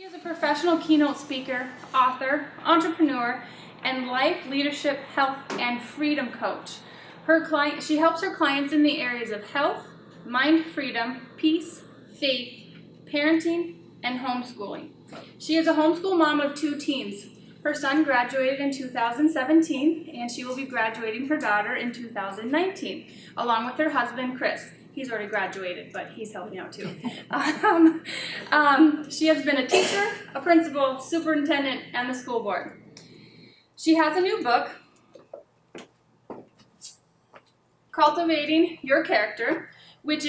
is a professional keynote speaker, author, entrepreneur, and life, leadership, health, and freedom coach. She helps her clients in the areas of health, mind freedom, peace, faith, parenting, and homeschooling. She is a homeschool mom of 2 teens. Her son graduated in 2017, and she will be graduating her daughter in 2019, along with her husband, Chris. He's already graduated, but he's helping out too. She has been a teacher, a principal, superintendent, and the school board. She has a new book, Cultivating Your Character, which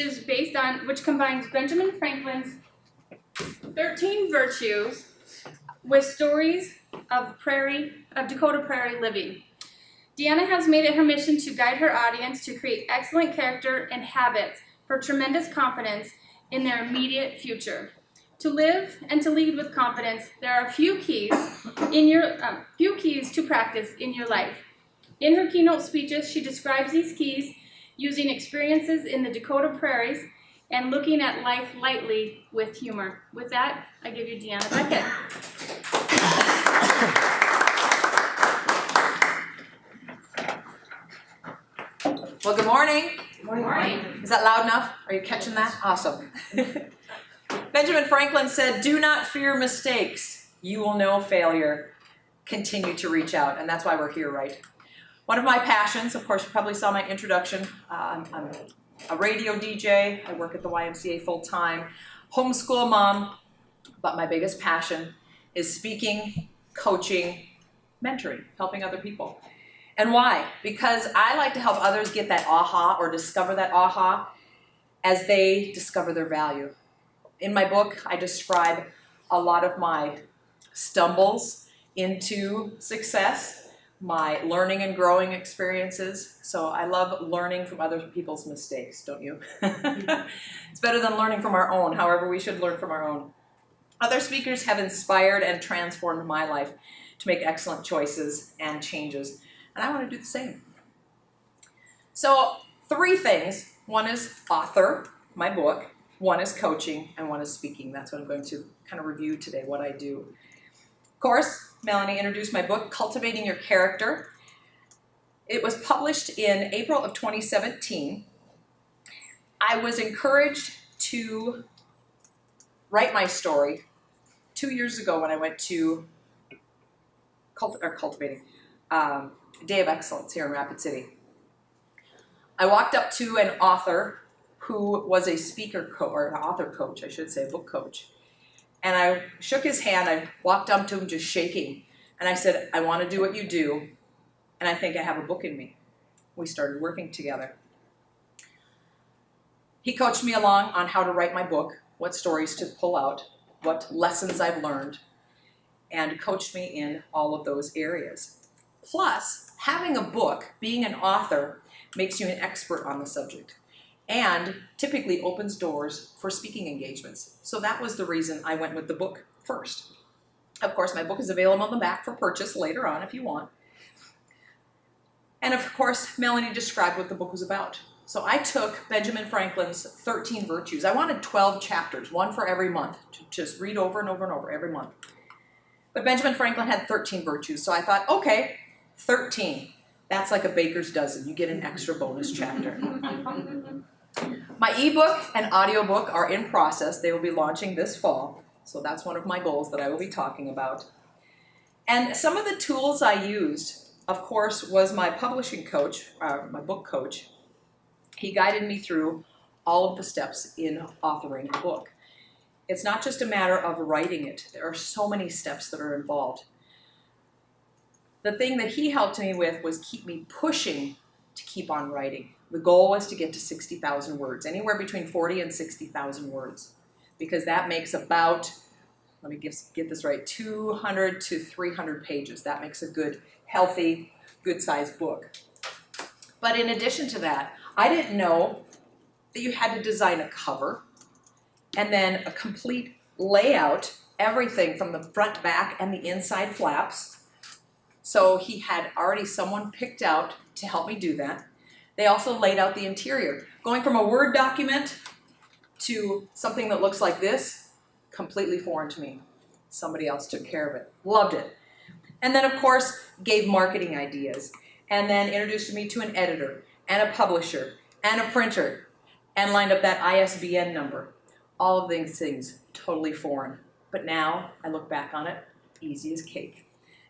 combines Benjamin Franklin's 13 virtues with stories of Dakota Prairie living. Deanna has made it her mission to guide her audience to create excellent character and habits for tremendous confidence in their immediate future. To live and to lead with confidence, there are a few keys to practice in your life. In her keynote speeches, she describes these keys using experiences in the Dakota Prairies and looking at life lightly with humor. With that, I give you Deanna Becket. Well, good morning. Good morning. Is that loud enough? Are you catching that? Awesome. Benjamin Franklin said, "Do not fear mistakes. You will know failure. Continue to reach out." And that's why we're here, right? One of my passions, of course, you probably saw my introduction. I'm a radio DJ. I work at the YMCA full-time. Homeschool mom. But my biggest passion is speaking, coaching, mentoring, helping other people. And why? Because I like to help others get that aha or discover that aha as they discover their value. In my book, I describe a lot of my stumbles into success, my learning and growing experiences. So I love learning from other people's mistakes, don't you? It's better than learning from our own. However, we should learn from our own. Other speakers have inspired and transformed my life to make excellent choices and changes. And I want to do the same. So 3 things. One is author, my book. One is coaching, and one is speaking. That's what I'm going to kind of review today, what I do. Of course, Melanie introduced my book, Cultivating Your Character. It was published in April of 2017. I was encouraged to write my story 2 years ago when I went to Cultivating. Day of Excellence here in Rapid City. I walked up to an author who was a or an author coach, I should say, book coach. And I shook his hand. I walked up to him just shaking. And I said, "I want to do what you do. And I think I have a book in me." We started working together. He coached me along on how to write my book, what stories to pull out, what lessons I've learned, and coached me in all of those areas. Plus, having a book, being an author, makes you an expert on the subject and typically opens doors for speaking engagements. So that was the reason I went with the book first. Of course, my book is available on the back for purchase later on if you want. And of course, Melanie described what the book was about. So I took Benjamin Franklin's 13 virtues. I wanted 12 chapters, one for every month, to just read over and over and over every month. But Benjamin Franklin had 13 virtues, so I thought, okay, 13. That's like a baker's dozen. You get an extra bonus chapter. My ebook and audiobook are in process. They will be launching this fall. So that's one of my goals that I will be talking about. And some of the tools I used, of course, was my publishing coach, my book coach. He guided me through all of the steps in authoring a book. It's not just a matter of writing it. There are so many steps that are involved. The thing that he helped me with was keep me pushing to keep on writing. The goal was to get to 60,000 words, anywhere between 40 and 60,000 words, because that makes about, let me get this right, 200 to 300 pages. That makes a good, healthy, good-sized book. But in addition to that, I didn't know that you had to design a cover and then a complete layout, everything from the front, back, and the inside flaps. So he had already someone picked out to help me do that. They also laid out the interior. Going from a Word document to something that looks like this, completely foreign to me. somebody else took care of it. Loved it. And then, of course, gave marketing ideas, and then introduced me to an editor and a publisher and a printer, and lined up that ISBN number. All of these things totally foreign. But now I look back on it, easy as cake.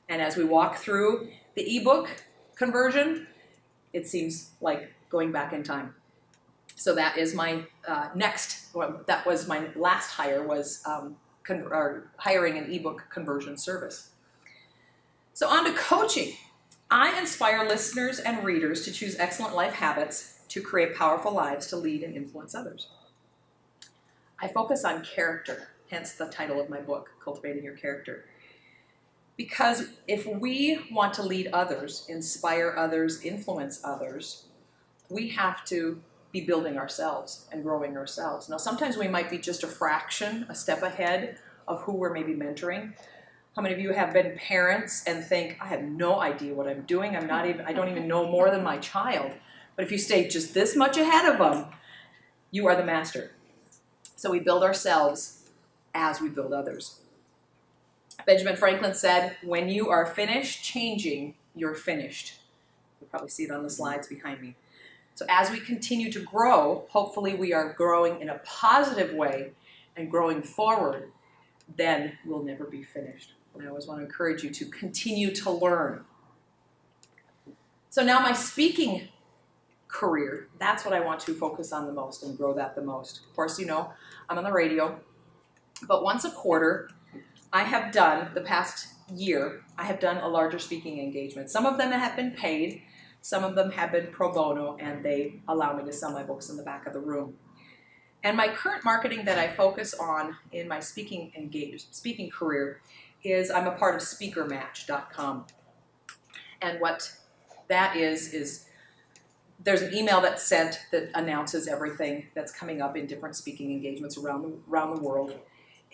And as we walk through the ebook conversion, it seems like going back in time. So that is my that was my last hire, was hiring an ebook conversion service. So on to coaching. I inspire listeners and readers to choose excellent life habits to create powerful lives to lead and influence others. I focus on character, hence the title of my book, Cultivating Your Character. Because if we want to lead others, inspire others, influence others, we have to be building ourselves and growing ourselves. Now, sometimes we might be just a fraction, a step ahead of who we're maybe mentoring. How many of you have been parents and think, I have no idea what I'm doing. I don't even know more than my child. But if you stay just this much ahead of them, you are the master. So we build ourselves as we build others. Benjamin Franklin said, when you are finished changing, you're finished. You'll probably see it on the slides behind me. So as we continue to grow, hopefully we are growing in a positive way and growing forward, then we'll never be finished. And I always want to encourage you to continue to learn. So now my speaking career, that's what I want to focus on the most and grow that the most. Of course, you know, I'm on the radio, but once a quarter, I have done, the past year, I have done a larger speaking engagement. Some of them have been paid, some of them have been pro bono, and they allow me to sell my books in the back of the room. And my current marketing that I focus on in my speaking career is I'm a part of speakermatch.com. And what that is there's an email that's sent that announces everything that's coming up in different speaking engagements around the world.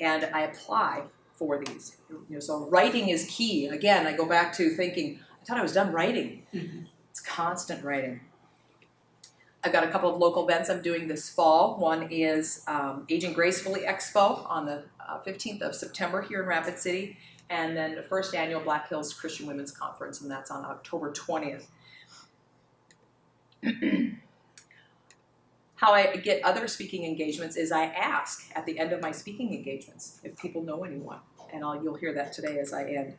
And I apply for these. So writing is key. Again, I go back to thinking, I thought I was done writing. Mm-hmm. It's constant writing. I've got a couple of local events I'm doing this fall. One is Aging Gracefully Expo on the 15th of September here in Rapid City, and then the first annual Black Hills Christian Women's Conference, and that's on October 20th. How I get other speaking engagements is I ask at the end of my speaking engagements if people know anyone, and you'll hear that today as I end.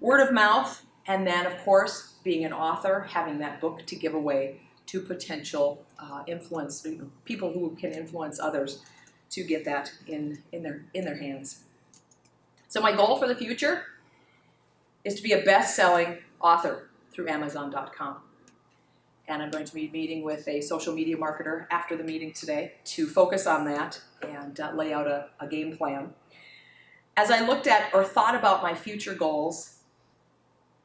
Word of mouth, and then of course being an author, having that book to give away to potential people who can influence others to get that in their hands. So my goal for the future is to be a best-selling author through Amazon.com. And I'm going to be meeting with a social media marketer after the meeting today to focus on that and lay out a game plan. As I looked at or thought about my future goals,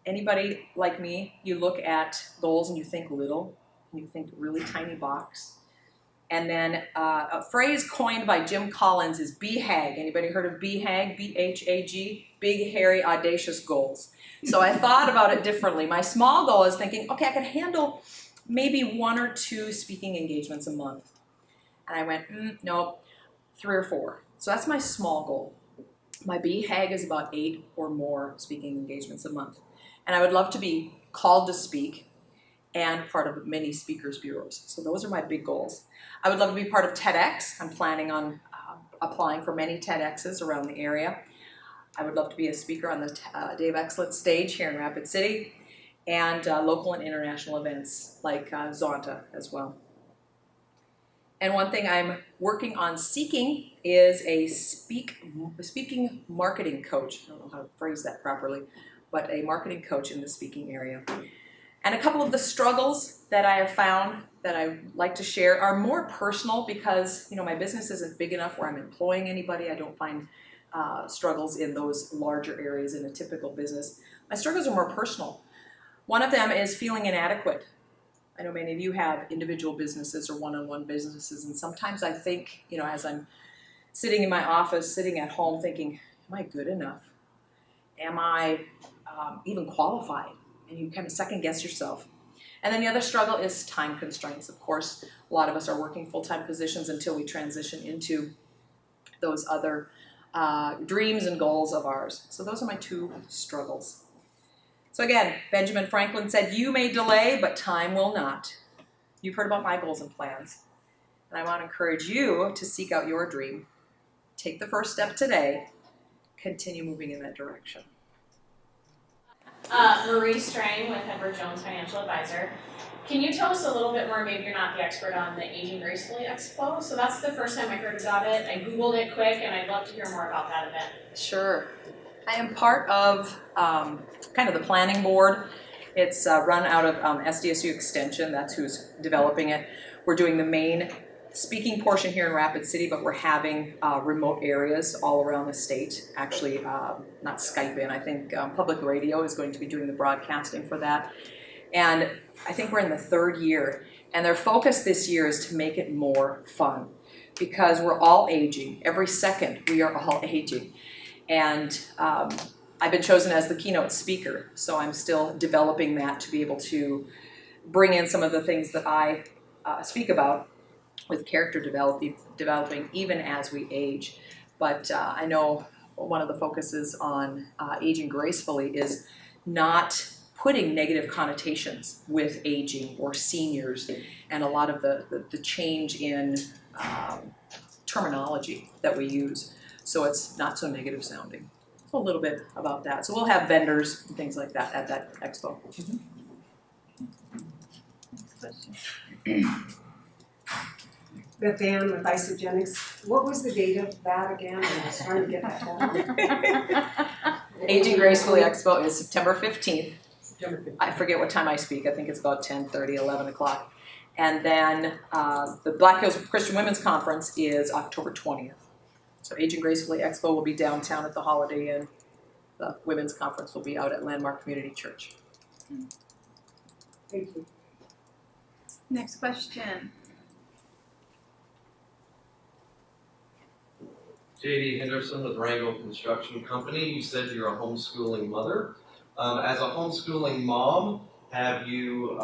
anybody like me, you look at goals and you think little, and you think really tiny box. And then a phrase coined by Jim Collins is BHAG. Anybody heard of BHAG? B-H-A-G? Big, hairy, audacious goals. So I thought about it differently. My small goal is thinking, okay, I can handle maybe 1 or 2 speaking engagements a month. And I went, no, 3 or 4. So that's my small goal. My BHAG is about 8 or more speaking engagements a month. And I would love to be called to speak and part of many speakers bureaus. So those are my big goals. I would love to be part of TEDx. I'm planning on applying for many TEDx's around the area. I would love to be a speaker on the Day of Excellence stage here in Rapid City, and local and international events like Zonta as well. And one thing I'm working on seeking is a speaking marketing coach. I don't know how to phrase that properly, but a marketing coach in the speaking area. And a couple of the struggles that I have found that I like to share are more personal because, my business isn't big enough where I'm employing anybody. I don't find struggles in those larger areas in a typical business. My struggles are more personal. One of them is feeling inadequate. I know many of you have individual businesses or one-on-one businesses, and sometimes I think, as I'm sitting in my office, sitting at home thinking, am I good enough? Am I even qualified? And you kind of second guess yourself. And then the other struggle is time constraints. Of course, a lot of us are working full-time positions until we transition into those other dreams and goals of ours. So those are my 2 struggles. So again, Benjamin Franklin said, "You may delay, but time will not." You've heard about my goals and plans. And I want to encourage you to seek out your dream. Take the first step today. Continue moving in that direction. Marie Strang with Edward Jones Financial Advisor. Can you tell us a little bit more, maybe you're not the expert on the Aging Gracefully Expo, so that's the first time I heard about it. I Googled it quick and I'd love to hear more about that event. Sure. I am part of kind of the planning board. It's run out of SDSU Extension, that's who's developing it. We're doing the main speaking portion here in Rapid City, but we're having remote areas all around the state. Actually, not Skype in, I think public radio is going to be doing the broadcasting for that. And I think we're in the 3rd year, and their focus this year is to make it more fun, because we're all aging. Every second we are all aging. And I've been chosen as the keynote speaker, so I'm still developing that to be able to bring in some of the things that I speak about with character developing even as we age. But I know one of the focuses on aging gracefully is not putting negative connotations with aging or seniors, and a lot of the change in terminology that we use, so it's not so negative sounding. So a little bit about that. So we'll have vendors and things like that at that expo. Beth Ann with Isogenics. What was the date of that again? I was trying to get that down. Aging Gracefully Expo is September 15th. September 15th. I forget what time I speak. I think it's about 10:30, 11 o'clock. And then the Black Hills Christian Women's Conference is October 20th. So Aging Gracefully Expo will be downtown at the Holiday Inn. The Women's Conference will be out at Landmark Community Church. Thank you. Next question. J.D. Henderson with Rango Construction Company. You said you're a homeschooling mother. As a homeschooling mom, have you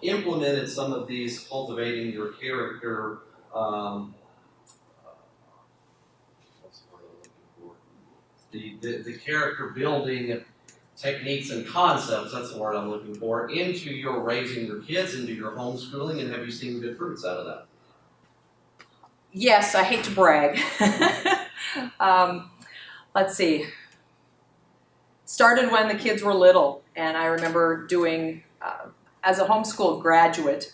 implemented some of these cultivating your character, what's the word I'm looking for? The character building techniques and concepts, that's the word I'm looking for, into your raising your kids, into your homeschooling, and have you seen good fruits out of that? Yes, I hate to brag. Let's see. Started when the kids were little, and I remember doing, as a homeschool graduate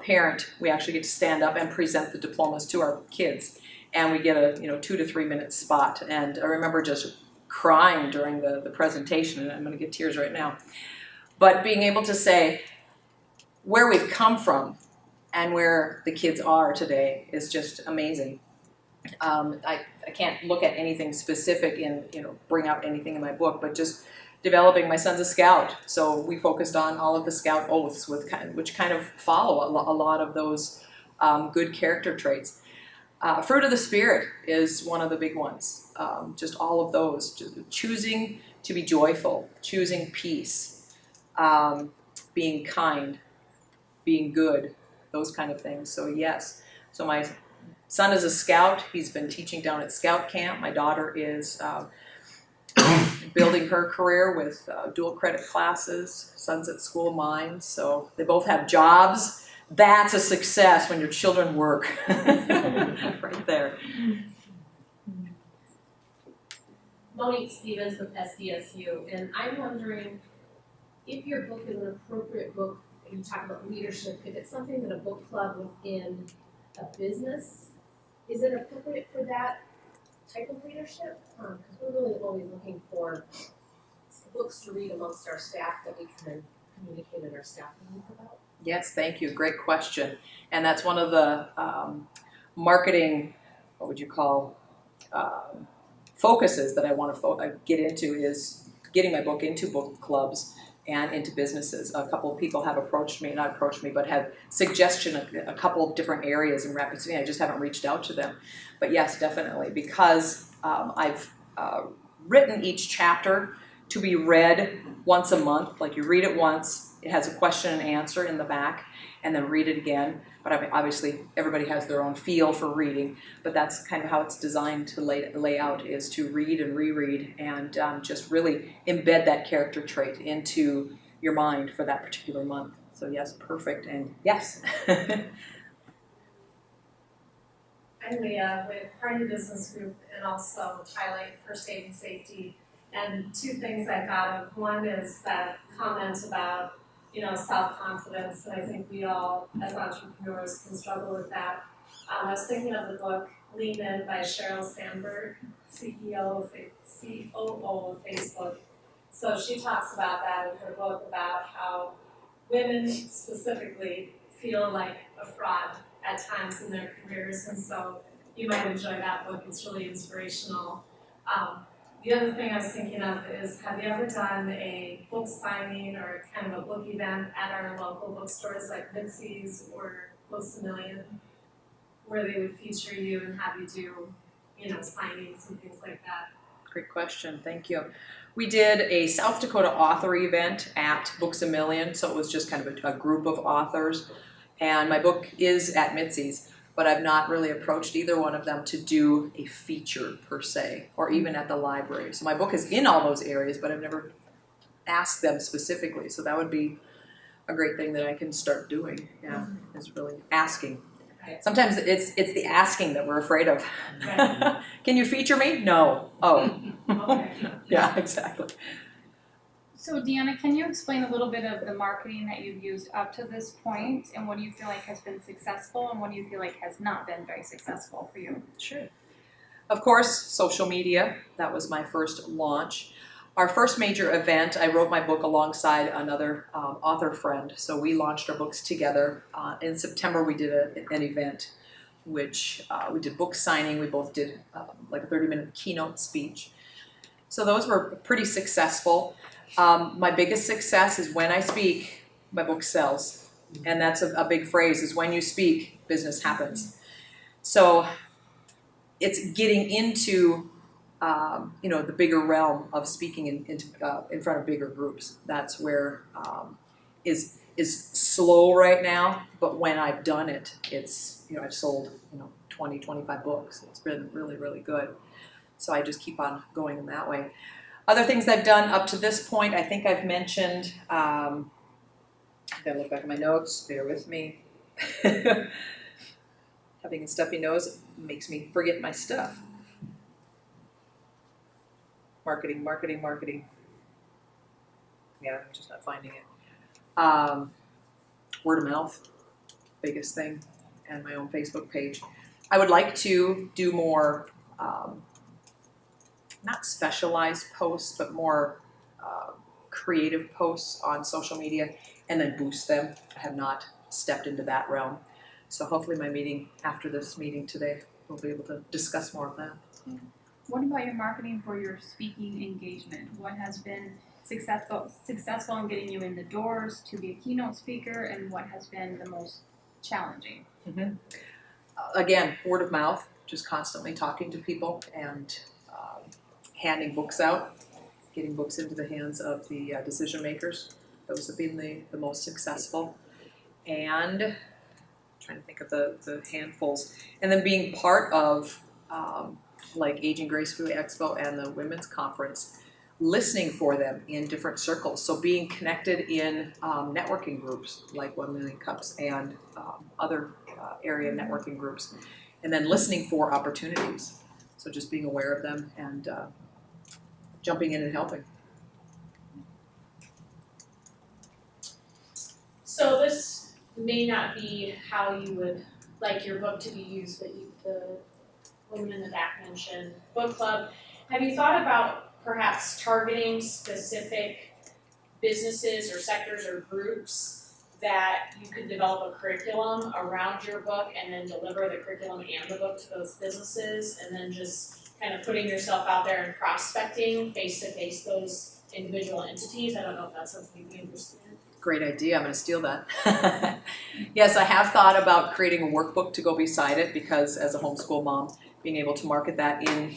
parent, we actually get to stand up and present the diplomas to our kids, and we get a 2 to 3 minute spot. And I remember just crying during the presentation, and I'm going to get tears right now. But being able to say where we've come from and where the kids are today is just amazing. I can't look at anything specific and bring out anything in my book, but just developing. My son's a scout, so we focused on all of the scout oaths, which kind of follow a lot of those good character traits. Fruit of the Spirit is one of the big ones. Just all of those, just choosing to be joyful, choosing peace, being kind, being good, those kind of things. So yes, so my son is a scout. He's been teaching down at scout camp. My daughter is building her career with dual credit classes. Son's at School of Mines, so they both have jobs. That's a success when your children work. Right there. Monique Stevens with SDSU, and I'm wondering if your book is an appropriate book. You talk about leadership. If it's something that a book club within a business, is it appropriate for that type of leadership? Because we're really always looking for books to read amongst our staff that we can then communicate in our staff meetings about. Yes, thank you. Great question. And that's one of the marketing, what would you call, focuses that I want to get into is getting my book into book clubs and into businesses. A couple of people have not approached me, but have suggestion a couple of different areas in Rapid City. I just haven't reached out to them. But yes, definitely, because I've written each chapter to be read once a month. Like you read it once, it has a question and answer in the back, and then read it again. But I mean, obviously, everybody has their own feel for reading, but that's kind of how it's designed to lay out, is to read and reread and just really embed that character trait into your mind for that particular month. So yes, perfect, and yes. I'm Leah with Harney Business Group and also Highlight First Aid and Safety. And two things I thought of. One is that comment about, self-confidence, and I think we all, as entrepreneurs, can struggle with that. I was thinking of the book Lean In by Sheryl Sandberg, COO of Facebook. So she talks about that in her book, about how women specifically feel like a fraud at times in their careers, and so you might enjoy that book. It's really inspirational. The other thing I was thinking of is, have you ever done a book signing or kind of a book event at our local bookstores like Mitzi's or Books A Million, where they would feature you and have you do, signings and things like that? Great question, thank you. We did a South Dakota author event at Books A Million, so it was just kind of a group of authors. And my book is at Mitzi's, but I've not really approached either one of them to do a feature per se, or even at the library. So my book is in all those areas, but I've never asked them specifically. So that would be a great thing that I can start doing, is really asking. Right. Sometimes it's the asking that we're afraid of. Right. Can you feature me? No. Oh. Okay. Yeah, exactly. So Deanna, can you explain a little bit of the marketing that you've used up to this point, and what do you feel like has been successful, and what do you feel like has not been very successful for you? Sure. Of course, social media. That was my first launch. Our first major event, I wrote my book alongside another author friend, so we launched our books together. In September, we did an event, which we did book signing. We both did like a 30-minute keynote speech. So those were pretty successful. My biggest success is when I speak, my book sells. And that's a big phrase, is when you speak, business happens. So it's getting into the bigger realm of speaking in front of bigger groups. That's where is slow right now, but when I've done it, it's, I've sold 20, 25 books. It's been really, really good. So I just keep on going in that way. Other things I've done up to this point, I think I've mentioned, I gotta look back at my notes, bear with me. Having a stuffy nose makes me forget my stuff. Marketing. Yeah, I'm just not finding it. Word of mouth, biggest thing, and my own Facebook page. I would like to do more, not specialized posts, but more creative posts on social media, and then boost them. I have not stepped into that realm. So hopefully my meeting after this meeting today, we'll be able to discuss more of that. What about your marketing for your speaking engagement? What has been successful in getting you in the doors to be a keynote speaker, and what has been the most challenging? Mm-hmm. Again, word of mouth, just constantly talking to people and handing books out, getting books into the hands of the decision makers. Those have been the most successful. And I'm trying to think of the handfuls. And then being part of like Aging Gracefully Expo and the Women's Conference, listening for them in different circles. So being connected in networking groups like 1 Million Cups and other area networking groups, and then listening for opportunities. So just being aware of them and jumping in and helping. So this may not be how you would like your book to be used, but the woman in the back mentioned book club. Have you thought about perhaps targeting specific businesses or sectors or groups that you could develop a curriculum around your book and then deliver the curriculum and the book to those businesses, and then just kind of putting yourself out there and prospecting face-to-face those individual entities? I don't know if that's something you'd be interested in. Great idea. I'm going to steal that. Yes, I have thought about creating a workbook to go beside it, because as a homeschool mom, being able to market that in,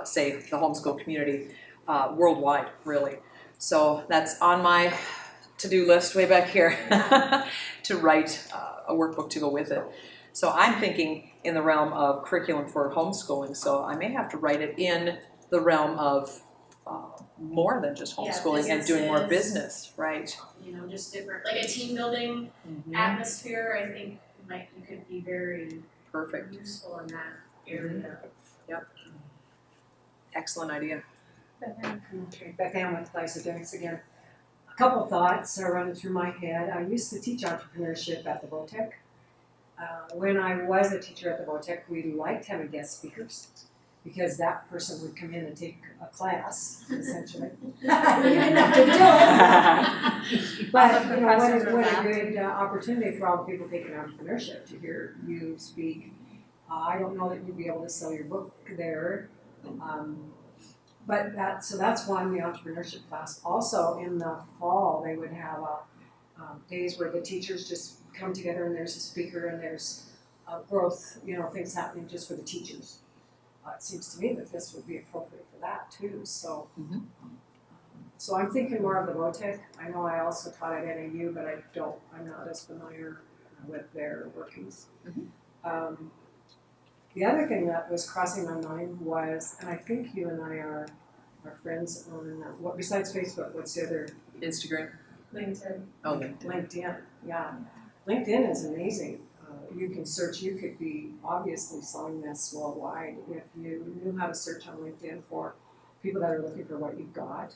say, the homeschool community worldwide, really. So that's on my to-do list way back here to write a workbook to go with it. So I'm thinking in the realm of curriculum for homeschooling, so I may have to write it in the realm of more than just homeschooling and doing more business, right? You know, just different, like a team building atmosphere, I think you could be very Perfect. useful in that area. Yep. Excellent idea. Okay, Beth Ann with Isogenics again. A couple thoughts are running through my head. I used to teach entrepreneurship at the VOTEC. When I was a teacher at the VOTEC, we liked having guest speakers because that person would come in and take a class, essentially. You didn't have to do it. But you know, what a good opportunity for all the people taking entrepreneurship to hear you speak. I don't know that you'd be able to sell your book there. But that's one, the entrepreneurship class. Also in the fall, they would have days where the teachers just come together and there's a speaker and there's growth, you know, things happening just for the teachers. It seems to me that this would be appropriate for that too. So, so I'm thinking more of the VOTEC. I know I also taught at NAU, but I'm not as familiar with their workings. The other thing that was crossing my mind was, and I think you and I are friends on what besides Facebook, what's the other? Instagram. LinkedIn. Oh, LinkedIn. LinkedIn, yeah. LinkedIn is amazing. You can search, you could be obviously selling this worldwide if you knew how to search on LinkedIn for people that are looking for what you've got.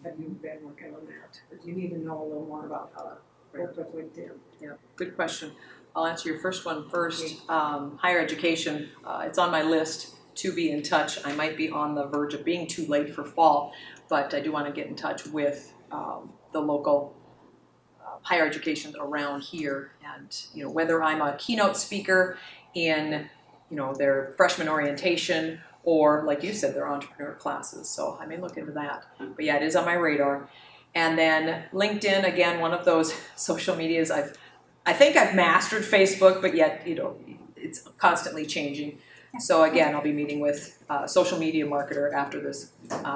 Have you been working on that? Or do you need to know a little more about how to work with LinkedIn? Yeah, good question. I'll answer your first one first. Higher education, it's on my list to be in touch. I might be on the verge of being too late for fall, but I do want to get in touch with the local higher education around here, and you know, whether I'm a keynote speaker in their freshman orientation or, like you said, their entrepreneur classes. So I may look into that. But yeah, it is on my radar. And then LinkedIn, again, one of those social medias I think I've mastered Facebook, but yet it's constantly changing. So again, I'll be meeting with a social media marketer after this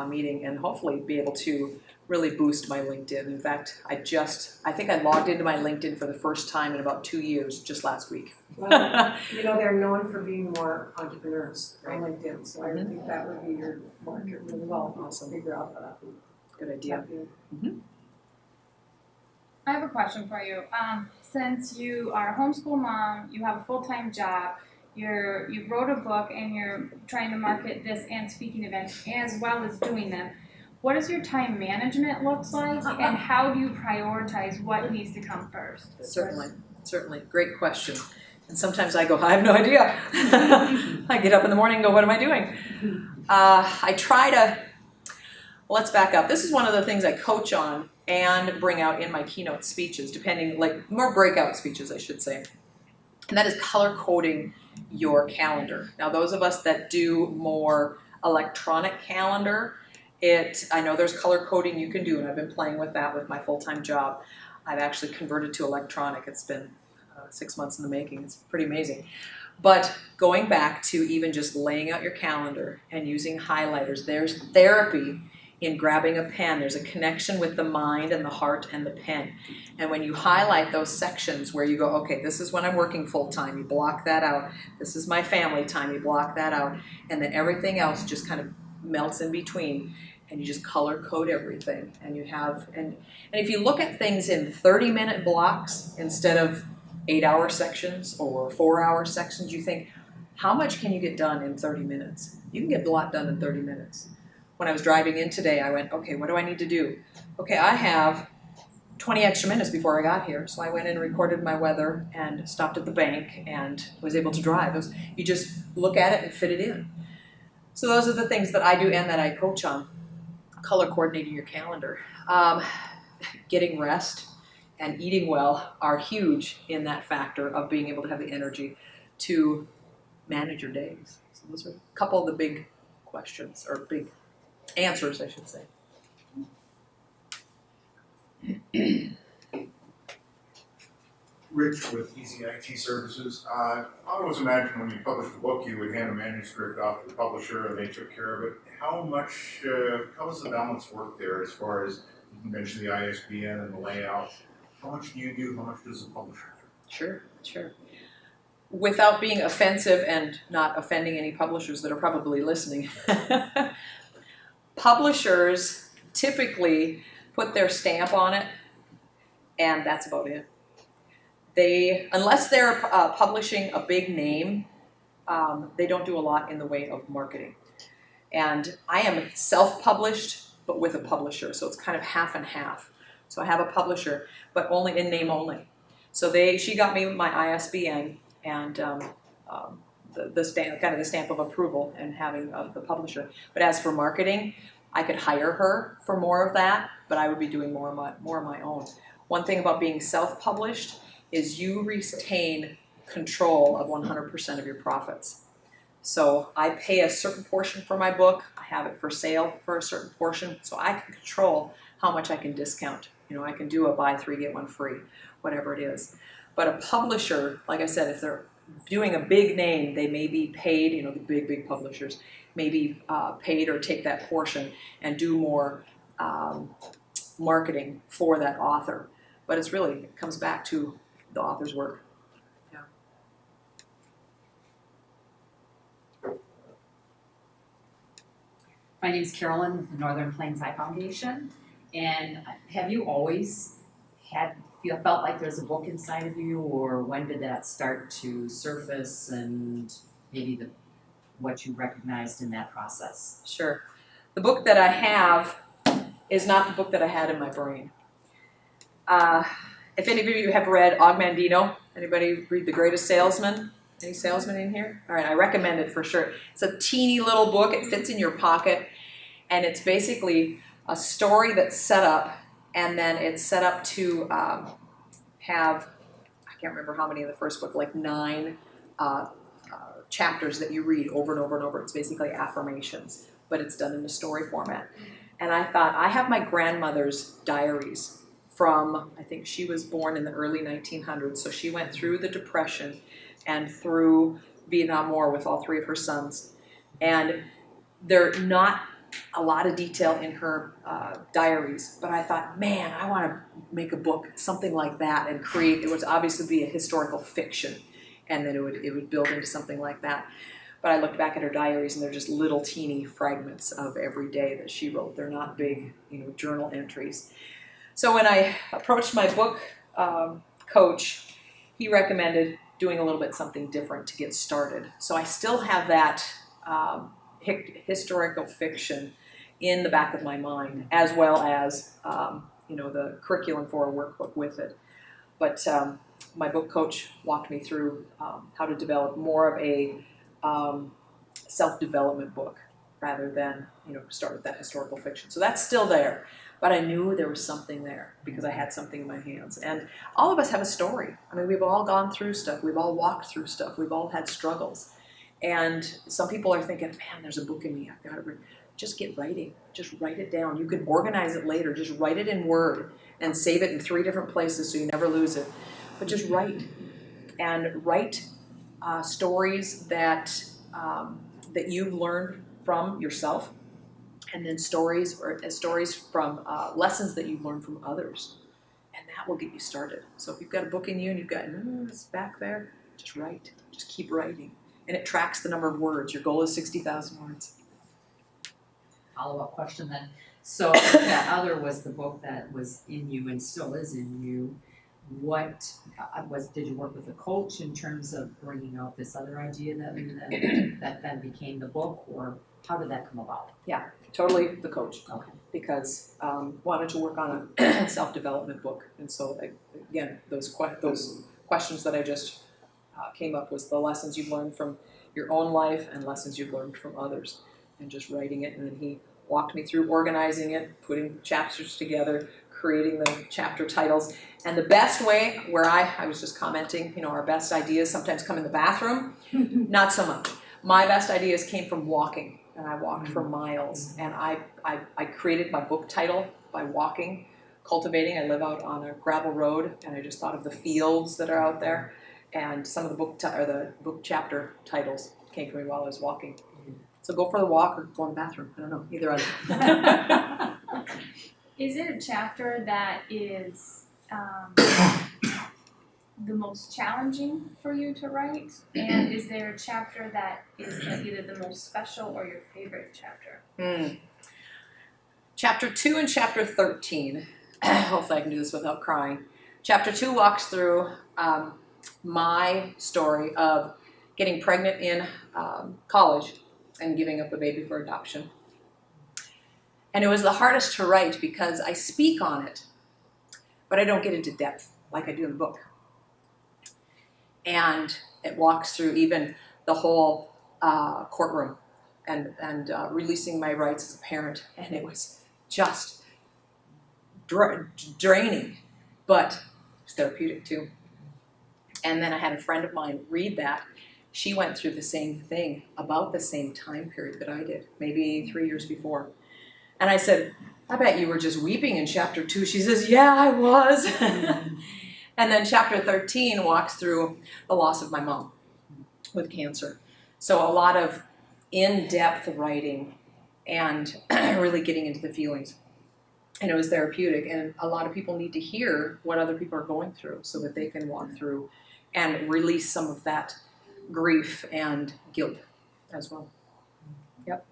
meeting and hopefully be able to really boost my LinkedIn. In fact, I think I logged into my LinkedIn for the first time in about 2 years just last week. Well, they're known for being more entrepreneurs on LinkedIn, so I think that would be your market really well. Awesome. Figure out that. Good idea. I have a question for you. Since you are a homeschool mom, you have a full-time job, you wrote a book and you're trying to market this and speaking events as well as doing them. What does your time management look like, and how do you prioritize what needs to come first? Certainly. Great question. And sometimes I go, I have no idea. I get up in the morning and go, what am I doing? I try to, let's back up. This is one of the things I coach on and bring out in my keynote speeches, more breakout speeches, I should say. And that is color coding your calendar. Now, those of us that do more electronic calendar, I know there's color coding you can do, and I've been playing with that with my full-time job. I've actually converted to electronic. It's been 6 months in the making. It's pretty amazing. But going back to even just laying out your calendar and using highlighters, there's therapy in grabbing a pen. There's a connection with the mind and the heart and the pen. And when you highlight those sections where you go, okay, this is when I'm working full-time, you block that out. This is my family time, you block that out. And then everything else just kind of melts in between, and you just color code everything. And you have, and if you look at things in 30-minute blocks instead of 8-hour sections or 4-hour sections, you think, how much can you get done in 30 minutes? You can get a lot done in 30 minutes. When I was driving in today, I went, okay, what do I need to do? Okay, I have 20 extra minutes before I got here. So I went in and recorded my weather and stopped at the bank and was able to drive. You just look at it and fit it in. So those are the things that I do and that I coach on. Color coordinating your calendar. Getting rest and eating well are huge in that factor of being able to have the energy to manage your days. So those are a couple of the big questions, or big answers, I should say. Rich with Easy IT Services. I always imagined when you published a book, you would hand a manuscript off to the publisher and they took care of it. How does the balance work there as far as You mentioned the ISBN and the layout. How much do you do? How much does the publisher do? Sure. Without being offensive and not offending any publishers that are probably listening, publishers typically put their stamp on it, and that's about it. Unless they're publishing a big name, they don't do a lot in the way of marketing. And I am self-published, but with a publisher, so it's kind of half and half. So I have a publisher, but only in name only. So she got me my ISBN and the stamp, kind of the stamp of approval, and having the publisher. But as for marketing, I could hire her for more of that, but I would be doing more of my own. One thing about being self-published is you retain control of 100% of your profits. So I pay a certain portion for my book. I have it for sale for a certain portion, so I can control how much I can discount. I can do a buy 3 get 1 free, whatever it is. But a publisher, like I said, if they're doing a big name, they may be paid. The big publishers may be paid or take that portion and do more marketing for that author. But it comes back to the author's work. Yeah. My name is Carolyn with the Northern Plains Eye Foundation, and have you always felt like there's a book inside of you, or when did that start to surface, and maybe what you recognized in that process? Sure. The book that I have is not the book that I had in my brain. If any of you have read Augmandino, anybody read The Greatest Salesman? Any salesmen in here? All right, I recommend it for sure. It's a teeny little book. It fits in your pocket, and it's basically a story that's set up, and then it's set up to have, I can't remember how many in the first book, like 9 chapters that you read over and over and over. It's basically affirmations, but it's done in a story format. And I thought, I have my grandmother's diaries from, I think she was born in the early 1900s, so she went through the Depression and through Vietnam War with all 3 of her sons. And they're not a lot of detail in her diaries, but I thought, man, I want to make a book, something like that, and create, it would obviously be a historical fiction, and then it would build into something like that. But I looked back at her diaries, and they're just little teeny fragments of every day that she wrote. They're not big, journal entries. So when I approached my book coach, he recommended doing a little bit something different to get started. So I still have that historical fiction in the back of my mind, as well as the curriculum for a workbook with it. But my book coach walked me through how to develop more of a self-development book rather than start with that historical fiction. So that's still there, but I knew there was something there because I had something in my hands. And all of us have a story. I mean, we've all gone through stuff. We've all walked through stuff. We've all had struggles. And some people are thinking, man, there's a book in me. I've got to read. Just get writing. Just write it down. You can organize it later. Just write it in Word and save it in 3 different places so you never lose it. But just write. And write stories that you've learned from yourself, and then stories from lessons that you've learned from others. And that will get you started. So if you've got a book in you and you've got, it's back there, just write. Just keep writing. And it tracks the number of words. Your goal is 60,000 words. Follow-up question then. So that other was the book that was in you and still is in you. What did you work with a coach in terms of bringing out this other idea that then became the book, or how did that come about? Yeah, totally the coach. Okay. Because wanted to work on a self-development book, and so again, those questions that I just came up was the lessons you've learned from your own life and lessons you've learned from others, and just writing it. And then he walked me through organizing it, putting chapters together, creating the chapter titles. And the best way, where I was just commenting, our best ideas sometimes come in the bathroom. Not so much. My best ideas came from walking, and I walked for miles. And I created my book title by walking, cultivating. I live out on a gravel road, and I just thought of the fields that are out there. And some of the book chapter titles came to me while I was walking. So go for the walk or go in the bathroom. I don't know, either other. Is it a chapter that is the most challenging for you to write? And is there a chapter that is either the most special or your favorite chapter? Chapter 2 and chapter 13. Hopefully I can do this without crying. Chapter 2 walks through my story of getting pregnant in college and giving up a baby for adoption. And it was the hardest to write because I speak on it, but I don't get into depth like I do in the book. And it walks through even the whole courtroom and releasing my rights as a parent. And it was just draining, but it's therapeutic too. And then I had a friend of mine read that. She went through the same thing about the same time period that I did, maybe 3 years before. And I said, I bet you were just weeping in chapter 2. She says, yeah, I was. And then chapter 13 walks through the loss of my mom with cancer. So a lot of in-depth writing and really getting into the feelings. And it was therapeutic. And a lot of people need to hear what other people are going through so that they can walk through and release some of that grief and guilt as well. Yep.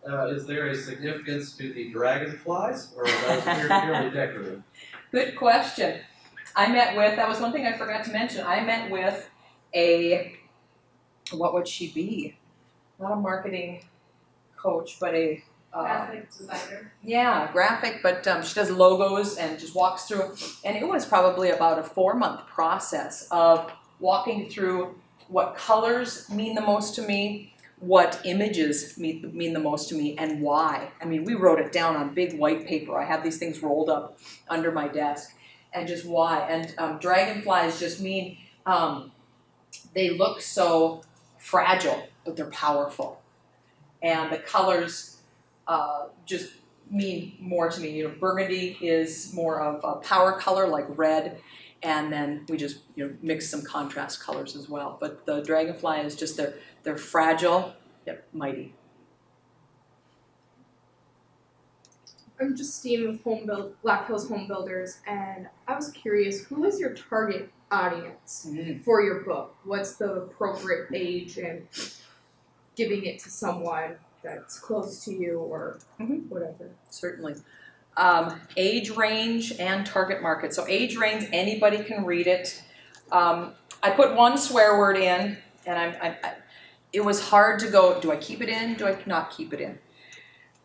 Is there a significance to the dragonflies, or are those purely decorative? Good question. That was one thing I forgot to mention. I met with what would she be? Not a marketing coach, but a Graphic designer. Yeah, graphic, but she does logos and just walks through. And it was probably about a 4-month process of walking through what colors mean the most to me, what images mean the most to me, and why. I mean, we wrote it down on big white paper. I have these things rolled up under my desk, and just why. And dragonflies just mean they look so fragile, but they're powerful. And the colors just mean more to me. You know, burgundy is more of a power color, like red, and then we just mix some contrast colors as well. But the dragonfly is just they're fragile yet mighty. I'm Justine with Black Hills Home Builders, and I was curious, who is your target audience for your book? What's the appropriate age and giving it to someone that's close to you or whatever? Certainly. Age range and target market. So age range, anybody can read it. I put one swear word in, and it was hard to go, do I keep it in? Do I not keep it in?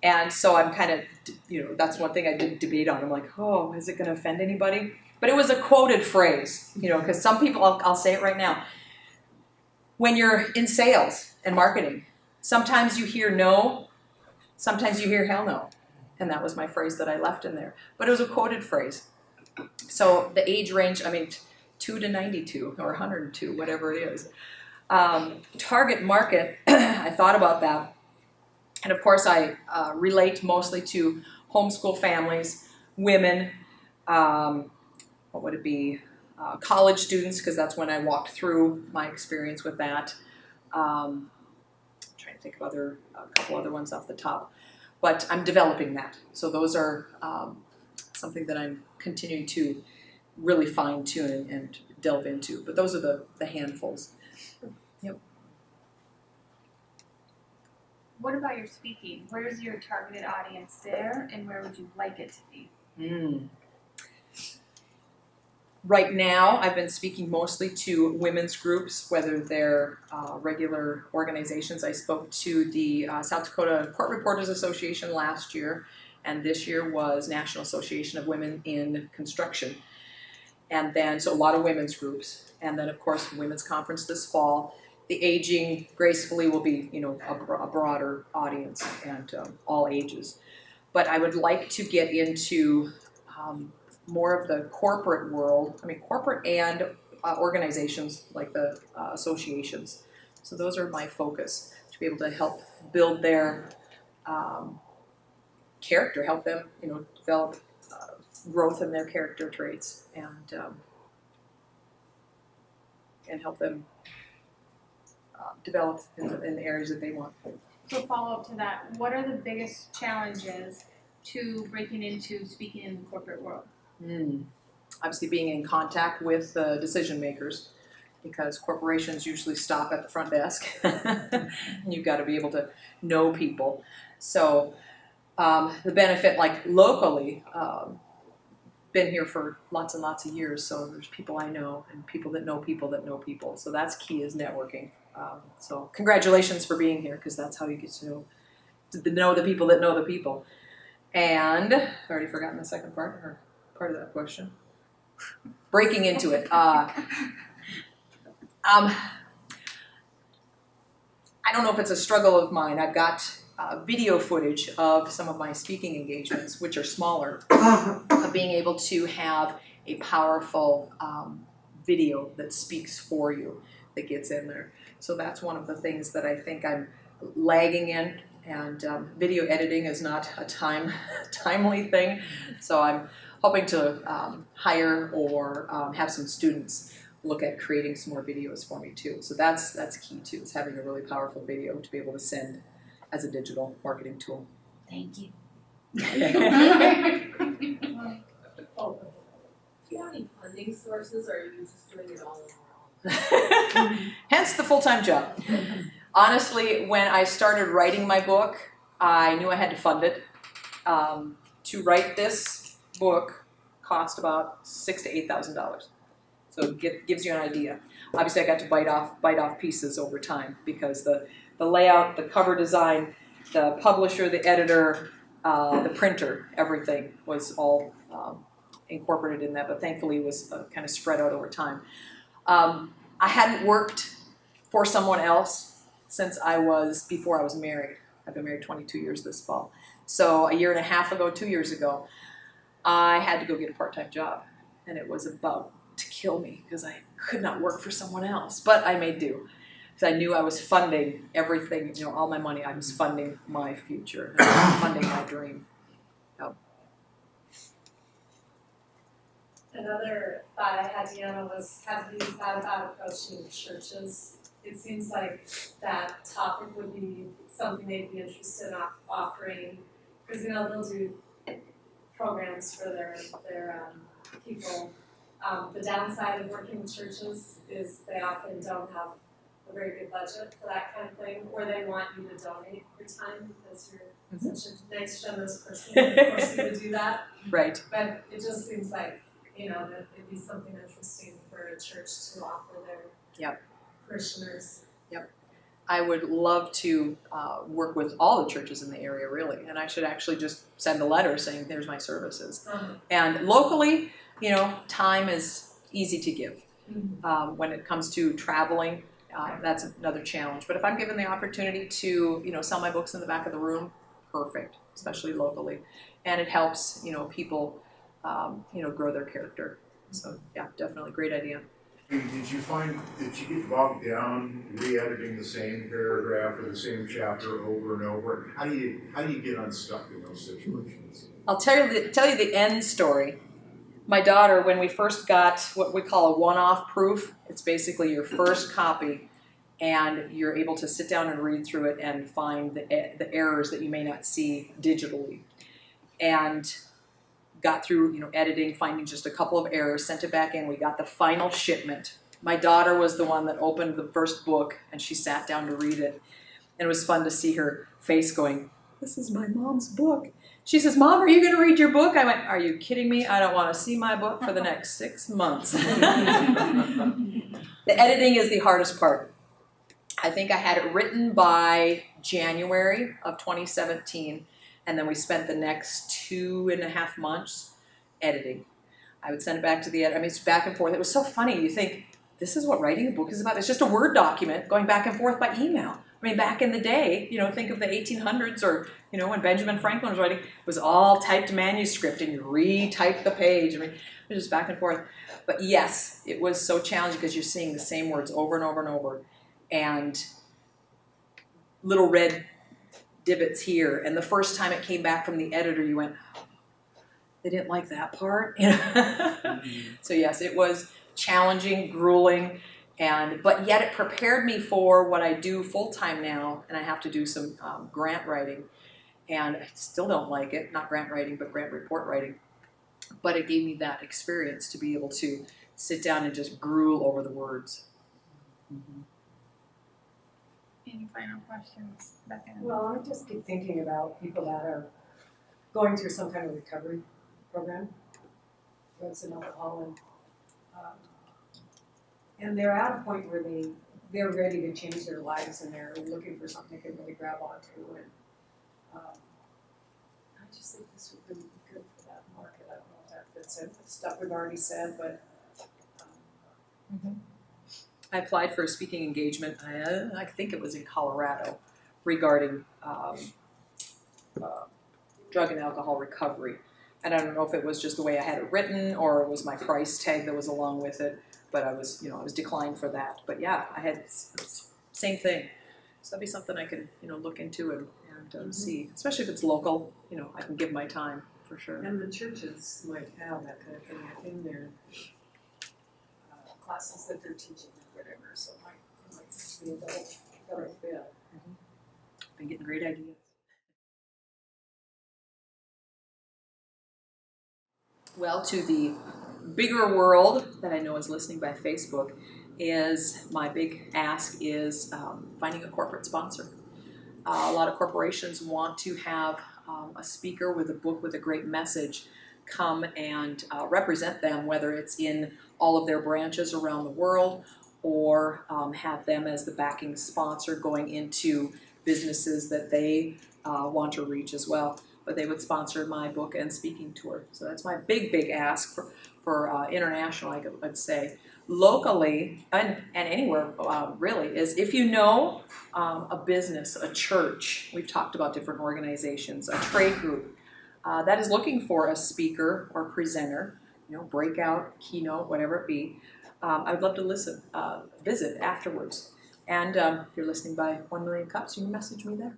And so I'm kind of, that's one thing I did debate on. I'm like, oh, is it going to offend anybody? But it was a quoted phrase, because some people, I'll say it right now. When you're in sales and marketing, sometimes you hear no, sometimes you hear hell no. And that was my phrase that I left in there. But it was a quoted phrase. So the age range, 2 to 92 or 102, whatever it is. Target market, I thought about that. And of course I relate mostly to homeschool families, women, what would it be? College students, because that's when I walked through my experience with that. Trying to think of a couple other ones off the top. But I'm developing that. So those are something that I'm continuing to really fine tune and delve into. But those are the handfuls. Yep. What about your speaking? Where's your targeted audience there, and where would you like it to be? Right now, I've been speaking mostly to women's groups, whether they're regular organizations. I spoke to the South Dakota Court Reporters Association last year, and this year was National Association of Women in Construction. And then, so a lot of women's groups. And then, of course, Women's Conference this fall. The Aging Gracefully will be, a broader audience and all ages. But I would like to get into more of the corporate world, corporate and organizations like the associations. So those are my focus, to be able to help build their character, help them, develop growth in their character traits, and help them develop in the areas that they want. So follow up to that, what are the biggest challenges to breaking into speaking in the corporate world? Obviously being in contact with decision makers, because corporations usually stop at the front desk. You've got to be able to know people. So the benefit, like locally, been here for lots and lots of years, so there's people I know and people that know people that know people. So that's key, is networking. So congratulations for being here, because that's how you get to know the people that know the people. And I've already forgotten the second part, or part of that question. Breaking into it. I don't know if it's a struggle of mine. I've got video footage of some of my speaking engagements, which are smaller, of being able to have a powerful video that speaks for you, that gets in there. So that's one of the things that I think I'm lagging in, and video editing is not a timely thing. So I'm hoping to hire or have some students look at creating some more videos for me too. So that's key too, is having a really powerful video to be able to send as a digital marketing tool. Thank you. Oh, do you have any funding sources, or are you just doing it all on your own? Hence the full-time job. Honestly, when I started writing my book, I knew I had to fund it. To write this book cost about $6,000 to $8,000. So it gives you an idea. Obviously, I got to bite off pieces over time, because the layout, the cover design, the publisher, the editor, the printer, everything was all incorporated in that, but thankfully it was kind of spread out over time. I hadn't worked for someone else since before I was married. I've been married 22 years this fall. So a year and a half ago, 2 years ago, I had to go get a part-time job, and it was about to kill me, because I could not work for someone else, but I made do. Because I knew I was funding everything, all my money. I was funding my future, and I was funding my dream. Another thought I had, Deanna, was, have you thought about approaching churches? It seems like that topic would be something they'd be interested in offering, because they'll do programs for their people. The downside of working with churches is they often don't have a very good budget for that kind of thing, or they want you to donate your time because you're such a nice, generous person, and of course you would do that. Right. But it just seems like, that it'd be something interesting for a church to offer their parishioners. Yep. I would love to work with all the churches in the area, really, and I should actually just send a letter saying, "There's my services." And locally, time is easy to give. When it comes to traveling, that's another challenge. But if I'm given the opportunity to, sell my books in the back of the room, perfect, especially locally, and it helps, people, grow their character. So yeah, definitely great idea. Did you find that you get bogged down re-editing the same paragraph or the same chapter over and over? How do you get unstuck in those situations? I'll tell you the end story. My daughter, when we first got what we call a one-off proof, it's basically your first copy, and you're able to sit down and read through it and find the errors that you may not see digitally. And got through, editing, finding just a couple of errors, sent it back in. We got the final shipment. My daughter was the one that opened the first book, and she sat down to read it. And it was fun to see her face going, "This is my mom's book." She says, "Mom, are you going to read your book?" I went, "Are you kidding me? I don't want to see my book for the next 6 months." The editing is the hardest part. I think I had it written by January of 2017. And then we spent the next 2.5 months editing. I would send it back to the editor. It's back and forth. It was so funny. You think, this is what writing a book is about. It's just a Word document going back and forth by email. Back in the day, think of the 1800s, or, when Benjamin Franklin was writing, it was all typed manuscript, and you retype the page. It was just back and forth. But yes, it was so challenging, because you're seeing the same words over and over and over. And little red divots here, and the first time it came back from the editor, you went, they didn't like that part. So yes, it was challenging, grueling, But yet it prepared me for what I do full-time now, and I have to do some grant writing. And I still don't like it, not grant writing, but grant report writing. But it gave me that experience to be able to sit down and just drool over the words. Mm-hmm. Any final questions, Becca? Well, I just keep thinking about people that are going through some kind of recovery program, drugs and alcohol, and they're at a point where they're ready to change their lives and they're looking for something they can really grab onto. And I just think this would really be good for that market. I don't know if that fits in with stuff we've already said, but. I applied for a speaking engagement, I think it was in Colorado, regarding drug and alcohol recovery. And I don't know if it was just the way I had it written or it was my price tag that was along with it, but I was declined for that. But yeah, I had same thing. So that'd be something I can, look into and see, especially if it's local, I can give my time for sure. And the churches might have that kind of thing in their classes that they're teaching or whatever, so it might be a better fit. Been getting great ideas. Well, to the bigger world that I know is listening by Facebook, is my big ask is finding a corporate sponsor. A lot of corporations want to have a speaker with a book with a great message come and represent them, whether it's in all of their branches around the world or have them as the backing sponsor going into businesses that they want to reach as well. But they would sponsor my book and speaking tour. So that's my big ask for international, I'd say. Locally, and anywhere really, is if you know a business, a church, we've talked about different organizations, a trade group, that is looking for a speaker or presenter, breakout, keynote, whatever it be, I would love to visit afterwards. And if you're listening by 1 Million Cups, you can message me there.